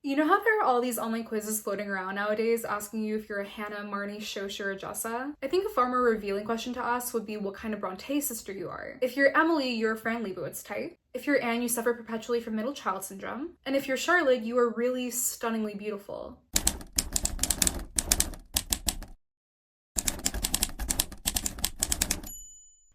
You know how there are all these online quizzes floating around nowadays asking you if you're a Hannah, Marnie, Shosha, or Jessa? I think a far more revealing question to ask would be what kind of Bronte sister you are. If you're Emily, you're a Fran Lebowitz type. If you're Anne, you suffer perpetually from middle child syndrome. And if you're Charlotte, you are really stunningly beautiful.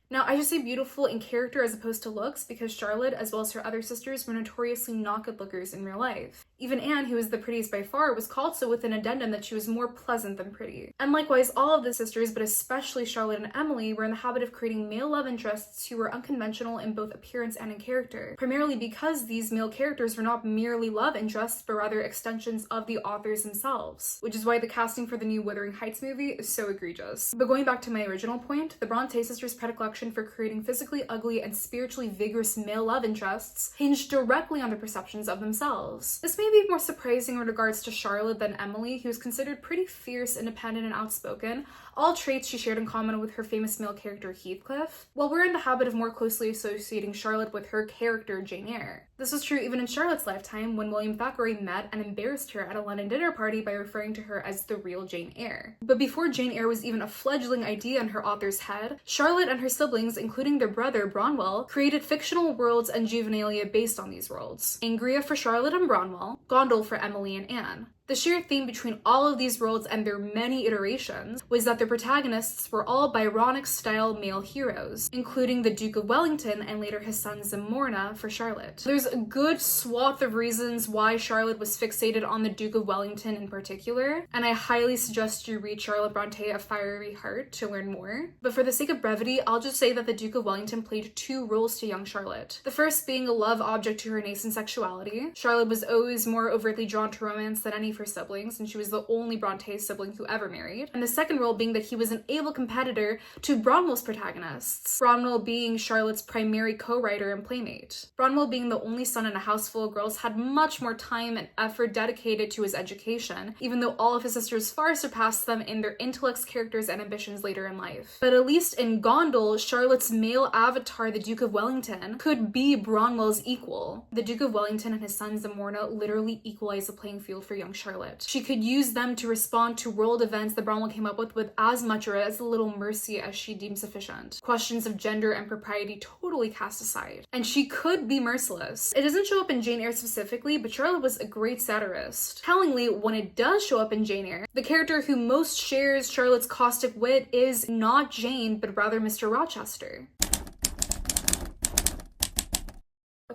Now, I just say beautiful in character as opposed to looks because Charlotte, as well as her other sisters, were notoriously not good lookers in real life. Even Anne, who was the prettiest by far, was called so with an addendum that she was more pleasant than pretty. And likewise, all of the sisters, but especially Charlotte and Emily, were in the habit of creating male love interests who were unconventional in both appearance and in character, primarily because these male characters were not merely love interests, but rather extensions of the authors themselves, which is why the casting for the new Wuthering Heights movie is so egregious. But going back to my original point, the Bronte sisters' predilection for creating physically ugly and spiritually vigorous male love interests hinged directly on their perceptions of themselves. This may be more surprising in regards to Charlotte than Emily, who is considered pretty fierce, independent, and outspoken, all traits she shared in common with her famous male character Heathcliff, while we're in the habit of more closely associating Charlotte with her character Jane Eyre. This was true even in Charlotte's lifetime when William Thackeray met and embarrassed her at a London dinner party by referring to her as the real Jane Eyre. But before Jane Eyre was even a fledgling idea in her author's head, Charlotte and her siblings, including their brother Bronwell, created fictional worlds and juvenilia based on these worlds. Angria for Charlotte and Bronwell, Gondel for Emily and Anne. The sheer theme between all of these worlds and their many iterations was that their protagonists were all Byronic-style male heroes, including the Duke of Wellington and later his son Zamorna for Charlotte. There's a good swath of reasons why Charlotte was fixated on the Duke of Wellington in particular, and I highly suggest you read Charlotte Brontë: A Fiery Heart to learn more. But for the sake of brevity, I'll just say that the Duke of Wellington played two roles to young Charlotte. The first being a love object to her nascent sexuality. Charlotte was always more overtly drawn to romance than any of her siblings, and she was the only Bronte sibling who ever married. And the second role being that he was an able competitor to Bronwell's protagonists, Bronwell being Charlotte's primary co-writer and playmate. Bronwell, being the only son in a house full of girls, had much more time and effort dedicated to his education, even though all of his sisters far surpassed them in their intellects, characters, and ambitions later in life. But at least in Gondel, Charlotte's male avatar, the Duke of Wellington, could be Bronwell's equal. The Duke of Wellington and his son Zamorna literally equalized the playing field for young Charlotte. She could use them to respond to world events that Bronwell came up with as much or as little mercy as she deemed sufficient. Questions of gender and propriety totally cast aside. And she could be merciless. It doesn't show up in Jane Eyre specifically, but Charlotte was a great satirist. Tellingly, when it does show up in Jane Eyre, the character who most shares Charlotte's caustic wit is not Jane, but rather Mr. Rochester.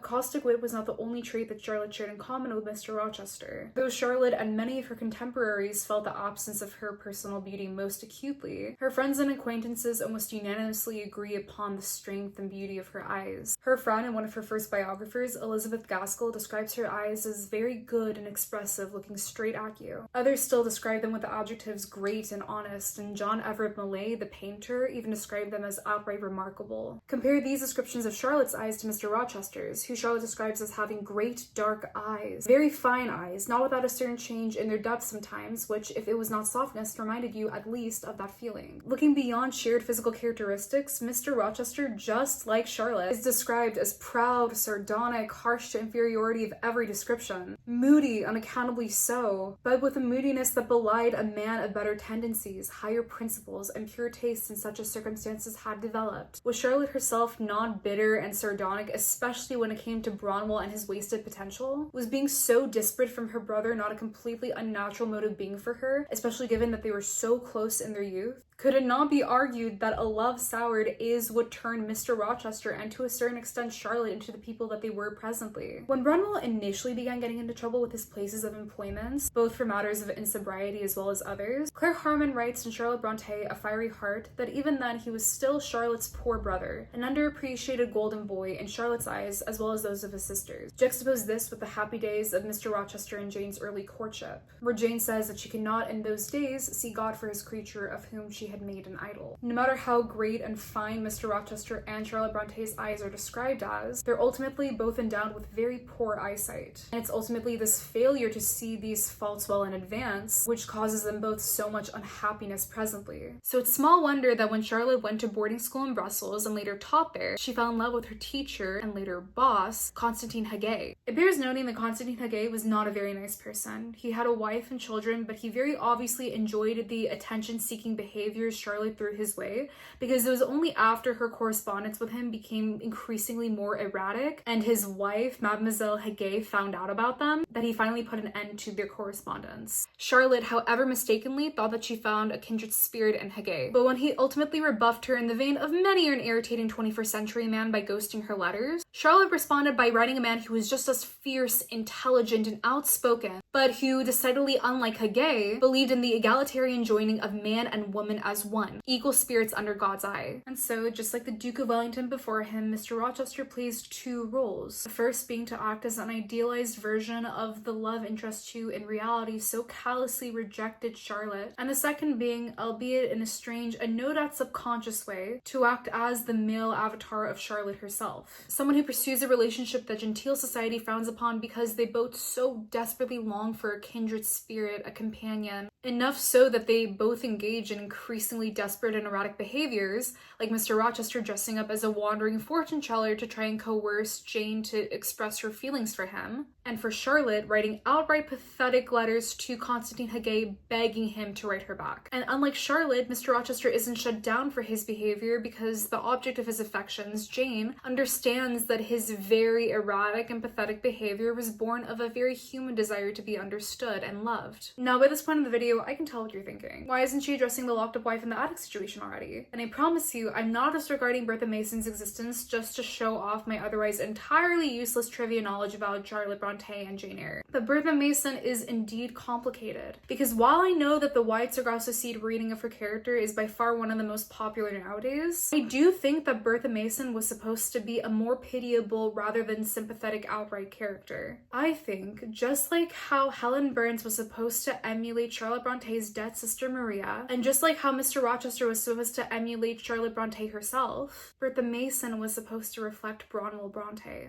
Caustic wit was not the only trait that Charlotte shared in common with Mr. Rochester. Though Charlotte and many of her contemporaries felt the absence of her personal beauty most acutely, her friends and acquaintances almost unanimously agree upon the strength and beauty of her eyes. Her friend and one of her first biographers, Elizabeth Gaskell, describes her eyes as very good and expressive, looking straight at you. Others still describe them with the adjectives great and honest, and John Everett Millais, the painter, even described them as outright remarkable. Compare these descriptions of Charlotte's eyes to Mr. Rochester's, who Charlotte describes as having great dark eyes, very fine eyes, not without a certain change in their depth sometimes, which, if it was not softness, reminded you at least of that feeling. Looking beyond shared physical characteristics, Mr. Rochester, just like Charlotte, is described as proud, sardonic, harsh to inferiority of every description, moody, unaccountably so, but with a moodiness that belied a man of better tendencies, higher principles, and pure tastes in such as circumstances had developed. Was Charlotte herself not bitter and sardonic, especially when it came to Bronwell and his wasted potential? Was being so disparate from her brother not a completely unnatural mode of being for her, especially given that they were so close in their youth? Could it not be argued that a love soured is what turned Mr. Rochester and to a certain extent Charlotte into the people that they were presently? When Bronwell initially began getting into trouble with his places of employment, both for matters of insobriety as well as others, Claire Harman writes in Charlotte Brontë: A Fiery Heart that even then he was still Charlotte's poor brother, an underappreciated golden boy in Charlotte's eyes as well as those of his sisters. Juxtapose this with the happy days of Mr. Rochester and Jane's early courtship, where Jane says that she could not in those days see God for his creature of whom she had made an idol. No matter how great and fine Mr. Rochester and Charlotte Bronte's eyes are described as, they're ultimately both endowed with very poor eyesight. And it's ultimately this failure to see these faults well in advance which causes them both so much unhappiness presently. So it's small wonder that when Charlotte went to boarding school in Brussels and later taught there, she fell in love with her teacher and later boss, boss, Constantine Hagay. It bears noting that Constantine Hagay was not a very nice person. He had a wife and children, but he very obviously enjoyed the attention-seeking behaviors Charlotte threw his way, because it was only after her correspondence with him became increasingly more erratic and his wife, Mademoiselle Hagay, found out about them that he finally put an end to their correspondence. Charlotte, however mistakenly, thought that she found a kindred spirit in Hagay, but when he ultimately rebuffed her in the vein of many an irritating 21st century man by ghosting her letters, Charlotte responded by writing a man who was just as fierce, intelligent, and outspoken, but who, decidedly unlike Hagay, believed in the egalitarian joining of man and woman as one, equal spirits under God's eye. And so, just like the Duke of Wellington before him, Mr. Rochester plays two roles. The first being to act as an idealized version of the love interest who, in reality, so callously rejected Charlotte, and the second being, albeit in a strange and no doubt subconscious way, to act as the male avatar of Charlotte herself. Someone who pursues a relationship that genteel society frowns upon because they both so desperately long for a kindred spirit, a companion, enough so that they both engage in increasingly desperate and erratic behaviors, like Mr. Rochester dressing up as a wandering fortune teller to try and coerce Jane to express her feelings for him, and for Charlotte writing outright pathetic letters to Constantine Hagay begging him to write her back. And unlike Charlotte, Mr. Rochester isn't shut down for his behavior because the object of his affections, Jane, understands that his very erratic and pathetic behavior was born of a very human desire to be understood and loved. Now, by this point in the video, I can tell what you're thinking. Why isn't she addressing the locked up wife in the attic situation already? And I promise you, I'm not disregarding Bertha Mason's existence just to show off my otherwise entirely useless trivia knowledge about Charlotte Bronte and Jane Eyre. But Bertha Mason is indeed complicated, because while I know that the wide Sargasso Seed reading of her character is by far one of the most popular nowadays, I do think that Bertha Mason was supposed to be a more pitiable rather than sympathetic outright character. I think, just like how Helen Burns was supposed to emulate Charlotte Bronte's dead sister Maria, and just like how Mr. Rochester was supposed to emulate Charlotte Bronte herself, Bertha Mason was supposed to reflect Branwell Bronte.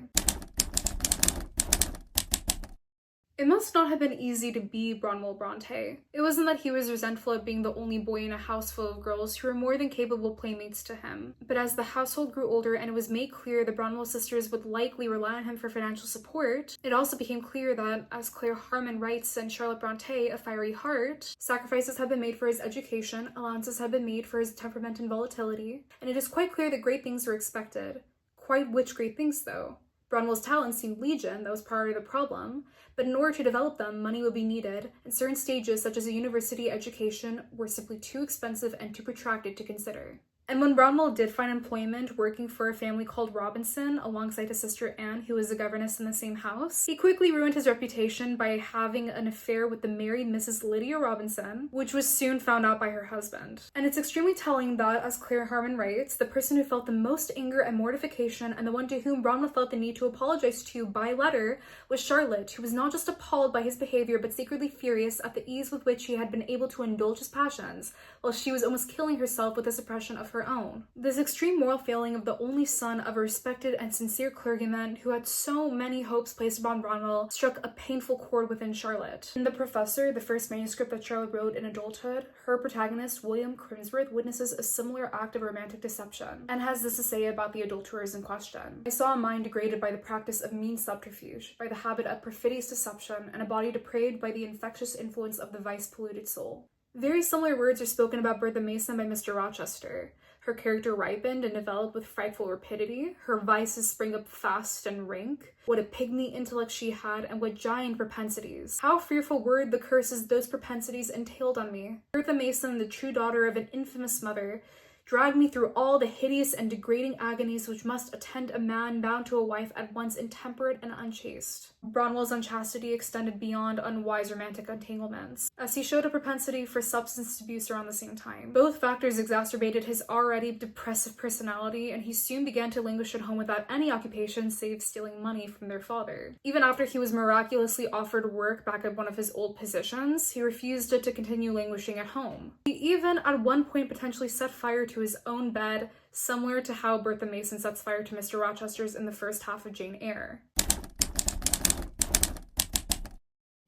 It must not have been easy to be Branwell Bronte. It wasn't that he was resentful at being the only boy in a house full of girls who were more than capable playmates to him. But as the household grew older and it was made clear the Branwell sisters would likely rely on him for financial support, it also became clear that, as Claire Harman writes in Charlotte Bronte, A Fiery Heart, sacrifices had been made for his education, allowances had been made for his temperament and volatility, and it is quite clear that great things were expected. Quite which great things, though? Branwell's talents seemed legion, that was part of the problem, but in order to develop them, money would be needed, and certain stages, such as a university education, were simply too expensive and too protracted to consider. And when Branwell did find employment working for a family called Robinson alongside his sister Anne, who was a governess in the same house, he quickly ruined his reputation by having an affair with the married Mrs. Lydia Robinson, which was soon found out by her husband. And it's extremely telling that, as Claire Harman writes, the person who felt the most anger and mortification and the one to whom Branwell felt the need to apologize to by letter was Charlotte, who was not just appalled by his behavior but secretly furious at the ease with which he had been able to indulge his passions, while she was almost killing herself with the suppression of her own. This extreme moral failing of the only son of a respected and sincere clergyman who had so many hopes placed upon Branwell struck a painful chord within Charlotte. In The Professor, the first manuscript that Charlotte wrote in adulthood, her protagonist, William Crimsworth, witnesses a similar act of romantic deception, and has this to say about the adulterers in question. I saw a mind degraded by the practice of mean subterfuge, by the habit of perfidious deception, and a body depraved by the infectious influence of the vice-polluted soul. Very similar words are spoken about Bertha Mason by Mr. Rochester. Her character ripened and developed with frightful rapidity, her vices sprang up fast and rank. What a pygmy intellect she had, and what giant propensities. How fearful were the curses those propensities entailed on me. Bertha Mason, the true daughter of an infamous mother, dragged me through all the hideous and degrading agonies which must attend a man bound to a wife at once intemperate and unchaste. Branwell's unchastity extended beyond unwise romantic entanglements, as he showed a propensity for substance abuse around the same time. Both factors exacerbated his already depressive personality, and he soon began to languish at home without any occupation save stealing money from their father. Even after he was miraculously offered work back at one of his old positions, he refused to continue languishing at home. He even at one point potentially set fire to his own bed, similar to how Bertha Mason sets fire to Mr. Rochester's in the first half of Jane Eyre.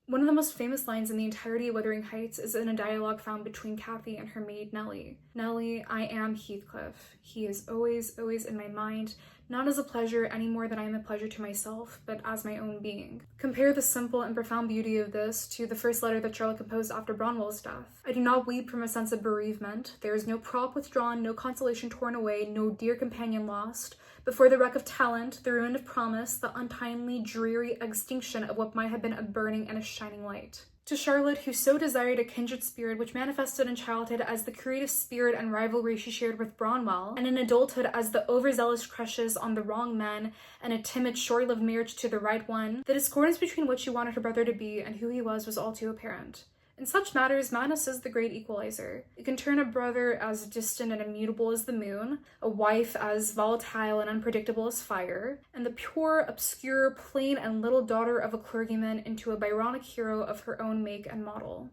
One of the most famous lines in the entirety of Wuthering Heights is in a dialogue found between Cathy and her maid Nellie. "Nellie, I am Heathcliff. He is always, always in my mind. not as a pleasure any more than I am a pleasure to myself, but as my own being. Compare the simple and profound beauty of this to the first letter that Charlotte composed after Branwell's death. I do not weep from a sense of bereavement. There is no prop withdrawn, no consolation torn away, no dear companion lost. Before the wreck of talent, the ruin of promise, the untimely, dreary extinction of what might have been a burning and a shining light. To Charlotte, who so desired a kindred spirit which manifested in childhood as the creative spirit and rivalry she shared with Branwell, and in adulthood as the overzealous crushes on the wrong men and a timid, short-lived marriage to the right one, the discordance between what she wanted her brother to be and who he was all too apparent. In such matters, madness is the great equalizer. It can turn a brother as distant and immutable as the moon, a wife as volatile and unpredictable as fire, and the pure, obscure, plain, and little daughter of a clergyman into a Byronic hero of her own make and model.